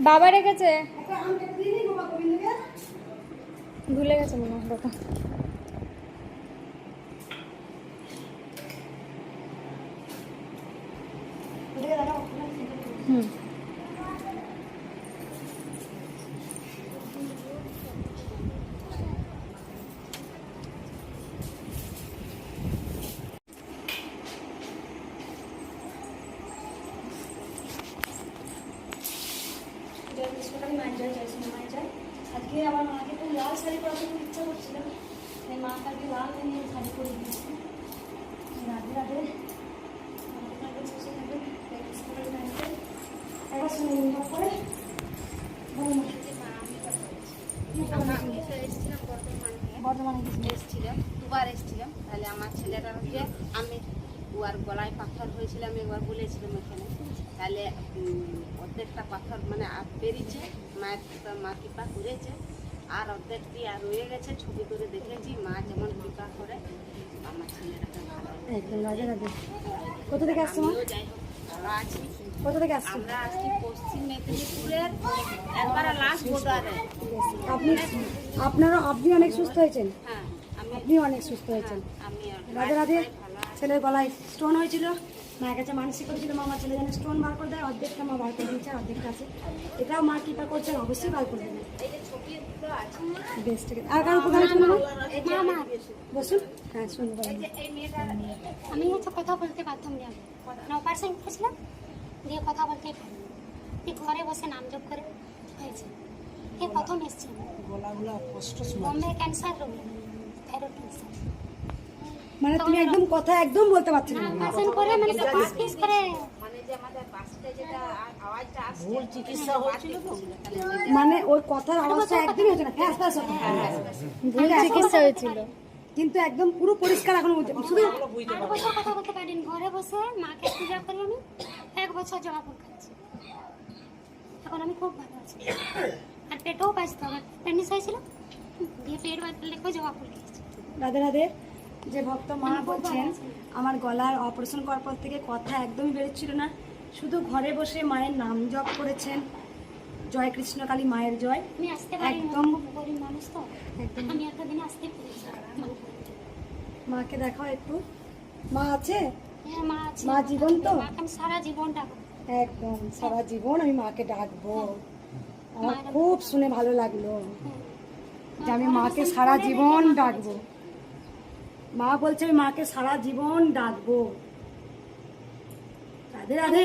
বাবা রেখেছে, ভুলে গেছে মনে হয় বাবা। হুম আজকে আমার মাকে একটু লাল শাড়ি পরাতে খুব ইচ্ছা করছিল, তাই মা কালকে লাল নিয়ে শাড়ি পরে দিয়েছি। রাধে রাধে, একবার শুনে ইনভার করে বর্ধমানে এসেছিলাম, দুবার এসেছিলাম। তাহলে আমার ছেলেটাকে আমি ওর গলায় পাথর হয়েছিল, আমি একবার বলেছিলাম এখানে। তাহলে অর্ধেকটা পাথর মানে বেরিয়েছে, মা কৃপা করেছে, আর অর্ধেকটি আর রয়ে গেছে। ছবি করে দেখেছি মা যেমন কৃপা করে আমার ছেলেটাকে ভালো। একদম রাধে রাধে। কোথা থেকে আসছো মা? আমিও যাই হোক ভালো আছি। কোথা থেকে আসছো? আমরা আসছি পশ্চিম মেদিনীপুরের একবার লাস্ট বর্ডারে। আপনি অনেক সুস্থ হয়েছেন। হ্যাঁ, আপনি অনেক সুস্থ হয়েছেন। আমি রাধে রাধে। ছেলের গলায় স্টোন হয়েছিল, মায়ের কাছে মানসিক করেছিল মা আমার ছেলে যেন স্টোন বার করে দেয়। অর্ধেকটা মা বার করে দিয়েছে, অর্ধেকটা আছে। এটাও মা কৃপা করছেন, অবশ্যই বার করে দেবেন। বেশ ঠিক আছে। আর কারো কোথায় শুনবো? বসুন। হ্যাঁ শুনবো। আমি হচ্ছে কথা বলতে পারতাম না, 9% করেছিলাম, দিয়ে কথা বলতেই পারি, ঘরে বসে নাম জপ করে হয়েছে। এই প্রথম এসেছি বম্বে ক্যান্সার রোগী, থাইরয়েড ক্যান্সার। মানে তুমি একদম কথা একদম বলতে পারছো না। 9% করে মানে 5 পিস করে মানে যে আমাদের বাসটা যেটা আওয়াজটা আসছে ভুল চিকিৎসা হচ্ছিল তো, মানে ওর কথার আওয়াজটা একদমই হচ্ছে না। ভুল চিকিৎসা হয়েছিল, কিন্তু একদম পুরো পরিষ্কার এখন শুধু 8 বছর কথা বলতে পারিনি। ঘরে বসে মাকে পূজা করি আমি, 1 বছর জবা ফুল খাচ্ছি। এখন আমি খুব ভালো আছি, আর পেটও বাঁচতো। আমার প্যান্ডিস হয়েছিল, দিয়ে পেট বাঁচতে লেখো জবা ফুল খেয়েছি। রাধে রাধে। যে ভক্ত মা বলছেন আমার গলার অপারেশন করার পর থেকে কথা একদমই বেরোচ্ছিল না, শুধু ঘরে বসে মায়ের নাম জপ করেছেন। জয় কৃষ্ণ কালী মায়ের জয়। আমি আসতে পারি একদম গরিব মানুষ তো, একদম। আমি একটা দিন আসতে পেরেছি। মাকে দেখাও একটু। মা আছে? হ্যাঁ মা আছে। মা জীবন্ত? মাকে আমি সারা জীবনটা একদম সারা জীবন আমি মাকে ডাকবো। আমার খুব শুনে ভালো লাগলো যে আমি মাকে সারা জীবন ডাকবো। মা বলছে আমি মাকে সারা জীবন ডাকবো। রাধে রাধে।